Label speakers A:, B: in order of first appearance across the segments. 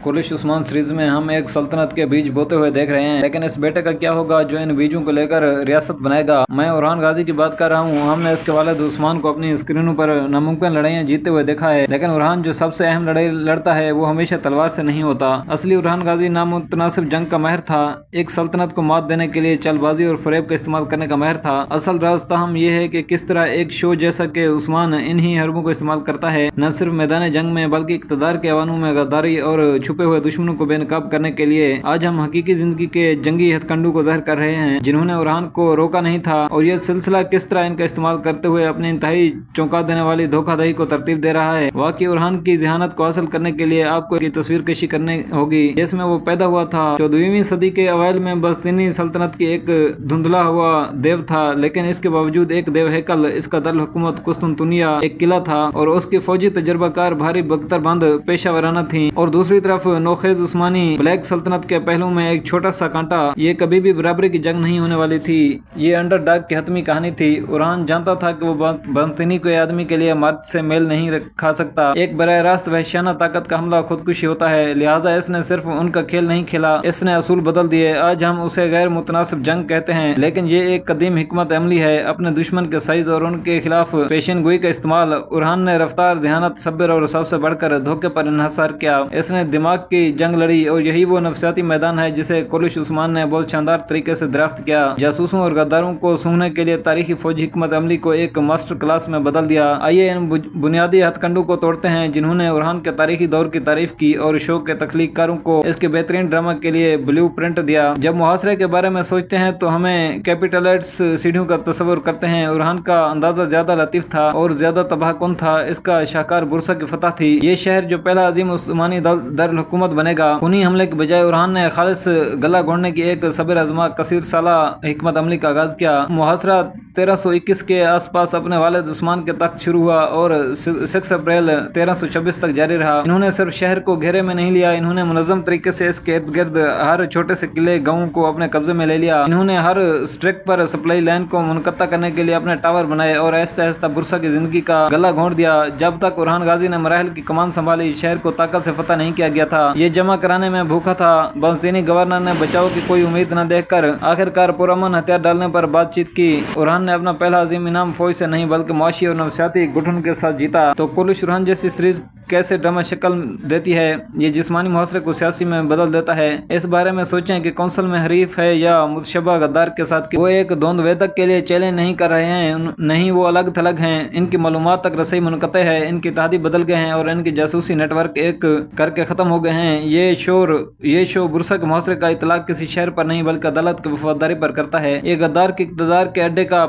A: Kulish Usman series में हम एक सल्तनत के बीज बोते हुए देख रहे हैं, लेकिन इस बेटे का क्या होगा जो इन बीजों को लेकर रियासत बनाएगा। मैं उरहान गाजी की बात कर रहा हूँ। हमने इसके वालिद उस्मान को अपनी स्क्रीनों पर नामुमकिन लड़ाइयाँ जीतते हुए देखा है, लेकिन उरहान जो सबसे अहम लड़ाई लड़ता है वो हमेशा तलवार से नहीं होता। असली उरहान गाजी नामुतनासिब जंग का माहिर था। एक सल्तनत को मात देने के लिए चालबाजी और फरेब का इस्तेमाल करने का माहिर था। असल राज ताहम यह है कि किस तरह एक शो जैसा कि उस्मान इन्हीं हरबों को इस्तेमाल करता है, न सिर्फ मैदान जंग में बल्कि इक़्तिदार के ऐवानों में गद्दारी और छुपे हुए दुश्मनों को बेनकाब करने के लिए। आज हम हकीकी जिंदगी के जंगी हथकंडों को ज़ाहिर कर रहे हैं जिन्होंने उरहान को रोका नहीं था, और यह सिलसिला किस तरह इनका इस्तेमाल करते हुए अपनी इंतहाई चौंका देने वाली धोखाधड़ी को तरतीब दे रहा है। वाकई उरहान की जहानत को हासिल करने के लिए आपको की तस्वीर कशी करनी होगी जिसमें वो पैदा हुआ था। 14वीं सदी के अवाइल में बस्तीनी सल्तनत की एक धुंधला हुआ देव था, लेकिन इसके बावजूद एक देव हैकल, इसका दल हुकूमत कुस्तुनतुनिया एक किला था और उसकी फौजी तजर्बाकार भारी बख्तरबंद पेशा वराना थी, और दूसरी तरफ नौखेज उस्मानी ब्लैक सल्तनत के पहलू में एक छोटा सा कांटा। ये कभी भी बराबरी की जंग नहीं होने वाली थी। ये अंडरडॉग की हतमी कहानी थी। उरहान जानता था कि वो बंतनी कोई आदमी के लिए मर्द से मेल नहीं खा सकता। एक बराह रास्त वहशियाना ताकत का हमला खुदकुशी होता है, लिहाजा इसने सिर्फ उनका खेल नहीं खेला, इसने असूल बदल दिए। आज हम उसे गैर मुतनासिब जंग कहते हैं, लेकिन ये एक कदीम हिकमत अमली है। अपने दुश्मन के साइज और उनके खिलाफ पेशन गोई का इस्तेमाल। उरहान ने रफ्तार, जहानत, सब्र और सबसे बढ़कर धोखे पर इन्हसार किया। इसने दिमाग की जंग लड़ी, और यही वो नफसियाती मैदान है जिसे कुलिश उस्मान ने बहुत शानदार तरीके से दराफ्त किया। जासूसों और गद्दारों को सूंघने के लिए तारीखी फौजी हिकमत अमली को एक मास्टर क्लास में बदल दिया। आइए इन बुनियादी हथकंडों को तोड़ते हैं जिन्होंने उरहान के तारीखी दौर की तारीफ की और शो के तख्लीककारों को इसके बेहतरीन ड्रामा के लिए ब्लू प्रिंट दिया। जब मुहासरे के बारे में सोचते हैं तो हमें कैपिटलाइट्स सीढ़ियों का तस्वर करते हैं। उरहान का अंदाजा ज्यादा लतीफ था और ज्यादा तबाहकुन था। इसका शाहकार बुरसा की फतह थी। ये शहर जो पहला अजीम उस्मानी दरुल हुकूमत बनेगा, उन्हीं हमले के बजाय उरहान ने खालिस गला घोड़ने की एक सब्र आजमा कसीर साला हिकमत अमली का आगाज किया। मुहासरा 1321 के आसपास अपने वालिद उस्मान के तख्त शुरू हुआ और 6 अप्रैल 1326 तक जारी रहा। इन्होंने सिर्फ शहर को घेरे में नहीं लिया, इन्होंने मुनज़्ज़म तरीके से इसके इर्द गिर्द हर छोटे से किले गाँव को अपने कब्जे में ले लिया। इन्होंने हर स्ट्रेक पर सप्लाई लाइन को मुनक़ता करने के लिए अपने टावर बनाए और आहिस्ता आहिस्ता बुरसा की जिंदगी का गला घोंट दिया। जब तक उरहान गाजी ने मराहल की कमान संभाली, शहर को ताकत से फतह नहीं किया गया था। ये जमा कराने में भूखा था। बंसदीनी गवर्नर ने बचाव की कोई उम्मीद न देखकर आखिरकार पुरअमन हथियार डालने पर बातचीत की। उरहान ने अपना पहला अजीम इनाम फौज से नहीं बल्कि मुआशी और नफसियाती घुटन के साथ जीता। तो कुलिश उरहान जैसी सीरीज कैसे ड्रामा शक्ल देती है, ये जिस्मानी मुहासरे को सियासी में बदल देता है। इस बारे में सोचें कि कौंसल में हरीफ है या मुतशबा गद्दार के साथ। वो एक द्वंद वेदक के लिए चैलेंज नहीं कर रहे हैं, नहीं वो अलग थलग हैं। इनकी मालूमात तक रसई मुनक़ते है, इनकी तहदीब बदल गए हैं और इनकी जासूसी नेटवर्क एक करके ख़त्म हो गए हैं। ये शो बुरसा के मुहासरे का इतलाक किसी शहर पर नहीं बल्कि अदालत की वफादारी पर करता है। ये गद्दार के इक़्तिदार के अड्डे का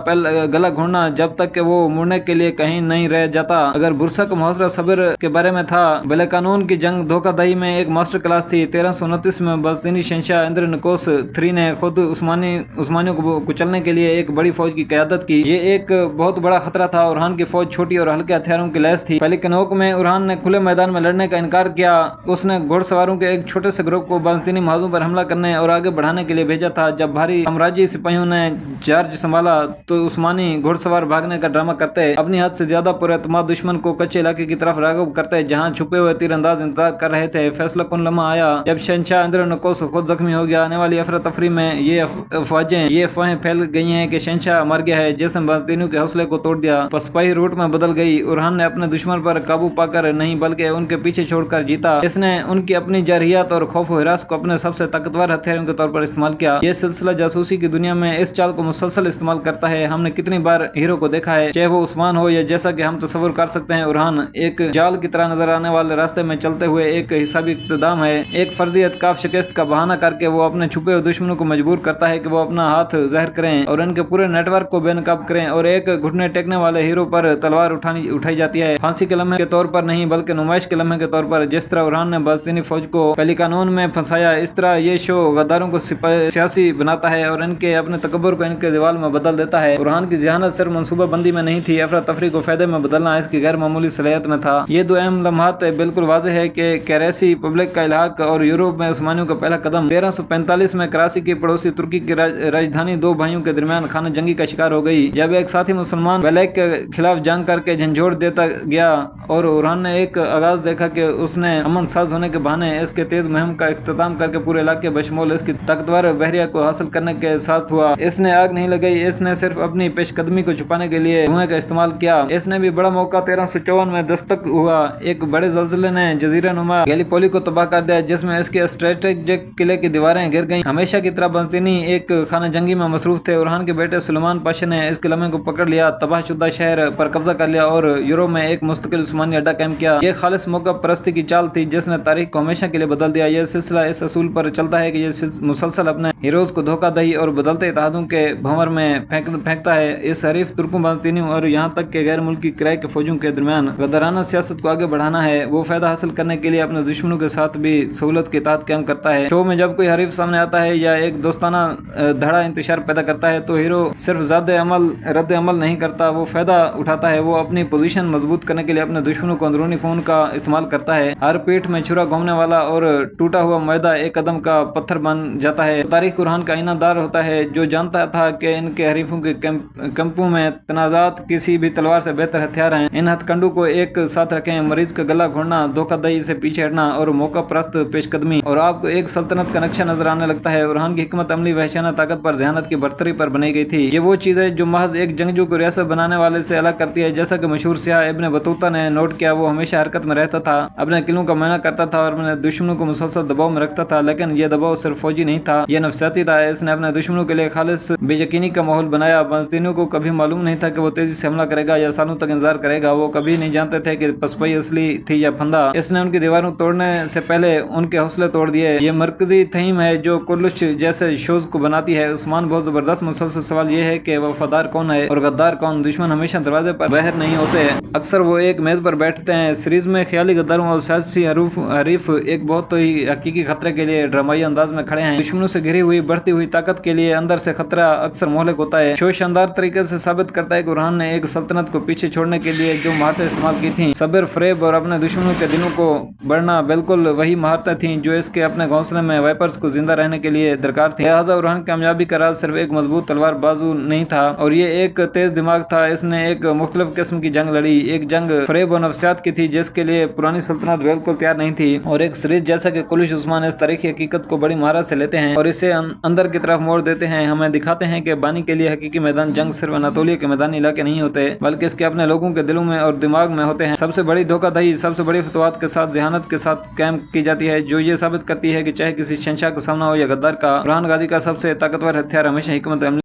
A: गला घोड़ना जब तक कि वो मुड़ने के लिए कहीं नहीं रह जाता। अगर बुरसा का मुहासरा सब्र के बारे में था, बिला कानून की जंग धोखाधड़ी में एक मास्टर क्लास थी। 1329 में बस्तीनी शहंशाह इंद्र नकोस III ने खुद उस्मानियों को कुचलने के लिए एक बड़ी फौज की क़यादत की। ये एक बहुत बड़ा खतरा था। उरहान की फौज छोटी और हल्के हथियारों की लैस थी। पहले कनौक में उरहान ने खुले मैदान में लड़ने का इनकार किया। उसने घुड़सवारों के एक छोटे से ग्रुप को बस्तीनी महाजों पर हमला करने और आगे बढ़ाने के लिए भेजा था। जब भारी साम्राज्यी सिपाहियों ने चार्ज संभाला तो उस्मानी घुड़सवार भागने का ड्रामा करते, अपनी हद से ज्यादा पुरअतमाद दुश्मन को कच्चे इलाके की तरफ राग़िब करते जहां छुपे हुए तीरंदाज इंतजार कर रहे थे। फैसला कुन लम्हा आया जब शहंशाह इंद्र नकोस खुद जख्मी हो गया। आने वाली अफरा तफरी में ये अफवाहें फैल गई हैं कि शहंशाह मर गया है, जिसने बस्तीनियों के हौसले को तोड़ दिया। सिपाही रूट में बदल गई। उरहान ने अपने दुश्मन पर काबू पाकर नहीं बल्कि उनके पीछे छोड़कर जीता। इसने उनकी अपनी जरहियत और खौफ व हिरास को अपने सबसे ताकतवर हथियारों के तौर पर इस्तेमाल किया। यह सिलसिला जासूसी की दुनिया में इस चाल को मुसलसल इस्तेमाल करता है। हमने कितनी बार हीरो को देखा है, चाहे वो उस्मान हो या जैसा कि हम तस्वुर कर सकते हैं उरहान एक जाल की तरह नजर आने वाले रास्ते में चलते हुए एक हिसाबी इक़्तिदाम है। एक फर्जी एतकाफ शिकस्त का बहाना करके वो अपने छुपे हुए दुश्मनों को मजबूर करता है कि वो अपना हाथ ज़ाहिर करें और इनके पूरे नेटवर्क को बेनकाब करें, और एक घुटने टेकने वाले हीरो पर तलवार उठाई जाती है, फांसी के लम्हे के तौर पर नहीं बल्कि नुमाइश के लम्हे के तौर पर। जिस तरह उरहान ने बस्तीनी फौज को पहली कानून में फंसाया, इस तरह ये शो गद्दारों को सियासी बनाता है और इनके अपने तकब्बुर को इनके दीवाल में बदल देता है। उरहान की जहानत सिर्फ मनसूबा बंदी में नहीं थी, अफरा तफरी को फायदे में बदलना इसकी गैर मामूली सलाहियत में था। ये दो अहम लम्हात बिल्कुल वाज़ेह है कि कैरेसी पब्लिक का इलाक और यूरोप में उस्मानियों का पहला कदम 1345 में कराची की पड़ोसी तुर्की की राजधानी दो भाइयों के दरमियान खाना जंगी का शिकार हो गई, जब एक साथी मुसलमान बेलेक के खिलाफ जंग करके झंझोड़ देता गया और उरहान ने एक आगाज देखा कि उसने अमन साज होने के बहाने इसके तेज मुहिम का इख्तिताम करके पूरे इलाके बशमूल इसकी ताकतवर बहरिया को हासिल करने के साथ हुआ। इसने आग नहीं लगाई, इसने सिर्फ अपनी पेशकदमी को छुपाने के लिए धुएं का इस्तेमाल किया। इसने भी बड़ा मौका 1354 में दस्तक हुआ। एक बड़े ज़ल्ज़ले ने जजीरा नुमा गैलीपोली को तबाह कर दिया, जिसमें इसके स्ट्रेटेजिक किले की दीवारें गिर गईं। हमेशा की तरह बंतीनी एक खाना जंगी में मसरूफ थे। उरहान के बेटे सुलेमान पाशा ने इस किले को पकड़ लिया, तबाहशुदा शहर पर कब्जा कर लिया और यूरोप में एक मुस्तकिल उस्मानी अड्डा कायम किया। ये खालिस मौका परस्ती की चाल थी जिसने तारीख को हमेशा के लिए बदल दिया। यह सिलसिला इस असूल पर चलता है कि यह मुसलसल अपने हीरोज को धोखा दही और बदलते इत्तेहादों के भंवर में फेंकता है। इस हरीफ तुर्कों बंतीनियों और यहाँ तक के गैर मुल्की किराए के फौजों के दरमियान गद्दाराना सियासत को आगे बढ़ाना है। वो फायदा हासिल करने के लिए अपने दुश्मनों के साथ भी सहूलत के तहत कायम करता है। शो में जब कोई हरीफ सामने आता है या एक दोस्ताना धड़ा इंतशार पैदा करता है तो हीरो सिर्फ रद्द अमल नहीं करता, वो फायदा उठाता है। वो अपनी पोजीशन मजबूत करने के लिए अपने दुश्मनों को अंदरूनी खून का इस्तेमाल करता है। हर पीठ में छुरा घूमने वाला और टूटा हुआ मैदा एक कदम का पत्थर बन जाता है। तारीख उरहान का ईनादार होता है जो जानता था कि इनके हरीफों के कैंपों में तनाजात किसी भी तलवार से बेहतर हथियार हैं। इन हथकंडों को एक साथ रखें, मरीज का गला घोड़ना, धोखाधड़ी से पीछे हटना और मौका परस्त पेशकदमी, और आपको एक सल्तनत का नक्शा नजर आने लगता है। उरहान की हिकमत अमली वहशाना ताकत पर जहानत की बरतरी पर बनाई गई थी। ये वो चीज है जो महज एक जंगजू को रियासत बनाने वाले से अलग करती है। जैसा कि मशहूर सियाह इब्न बतूता ने नोट किया, वो हमेशा हरकत में रहता था, अपने किलों का मुआयना करता था और अपने दुश्मनों को मुसलसल दबाव में रखता था। लेकिन यह दबाव सिर्फ फौजी नहीं था, यह नफसियाती था। इसने अपने दुश्मनों के लिए खालिस बेयकीनी का माहौल बनाया। बंतीनियों को कभी मालूम नहीं था कि वो तेजी से हमला करेगा या सालों तक इंतजार करेगा। वो कभी नहीं जानते थे कि पसपाई असली थी या फंदा। इसने उनकी दीवारों तोड़ने से पहले उनके हौसले तोड़ दिए। ये मरकजी थीम है जो कुल्लुश जैसे शोज को बनाती है। उस्मान बहुत जबरदस्त मुसलसल सवाल ये है कि वफादार कौन है और गद्दार कौन। दुश्मन हमेशा दरवाजे पर बाहर नहीं होते, अक्सर वो एक मेज पर बैठते हैं। सीरीज में ख्याली गद्दारों और सियासी हरीफ एक बहुत ही हकीकी खतरे के लिए ड्रामाई अंदाज में खड़े हैं। दुश्मनों से घिरी हुई बढ़ती हुई ताकत के लिए अंदर से खतरा अक्सर मोहलिक होता है। शो शानदार तरीके से साबित करता है कि उरहान ने एक सल्तनत को पीछे छोड़ने के लिए जो महारतें इस्तेमाल की थी, सब्र, फरेब और अपने दुश्मनों के दिलों को बढ़ना, बिल्कुल वही महारतें थीं जो इसके अपने घोंसले में वाइपर्स को जिंदा रहने के लिए दरकार थी। लिहाजा उरहान की कामयाबी का राज सिर्फ एक मजबूत तलवार बाजू नहीं था और ये एक तेज दिमाग था। इसने एक मुख्तलिफ किस्म की जंग लड़ी, एक जंग फरेब और नफ्सियात की थी जिसके लिए पुरानी सल्तनत बिल्कुल तैयार नहीं थी, और एक सीरीज जैसा कि कुलिश उस्मान इस तारीखी हकीकत को बड़ी महारत से लेते हैं और इसे अंदर की तरफ मोड़ देते हैं। हमें दिखाते हैं कि बानी के लिए हकीकी मैदान जंग सिर्फ अनातोलिया के मैदानी इलाके नहीं होते, बल्कि इसके अपने लोगों के दिलों में और दिमाग में होते हैं। सबसे बड़ी धोखाधड़ी सबसे बड़ी फतवात के साथ जहानत के साथ कायम की जाती है, जो ये साबित करती है कि चाहे किसी शहंशाह का सामना हो या गद्दार का, उरहान गाजी का सबसे ताकतवर हथियार हमेशा हिकमत अमली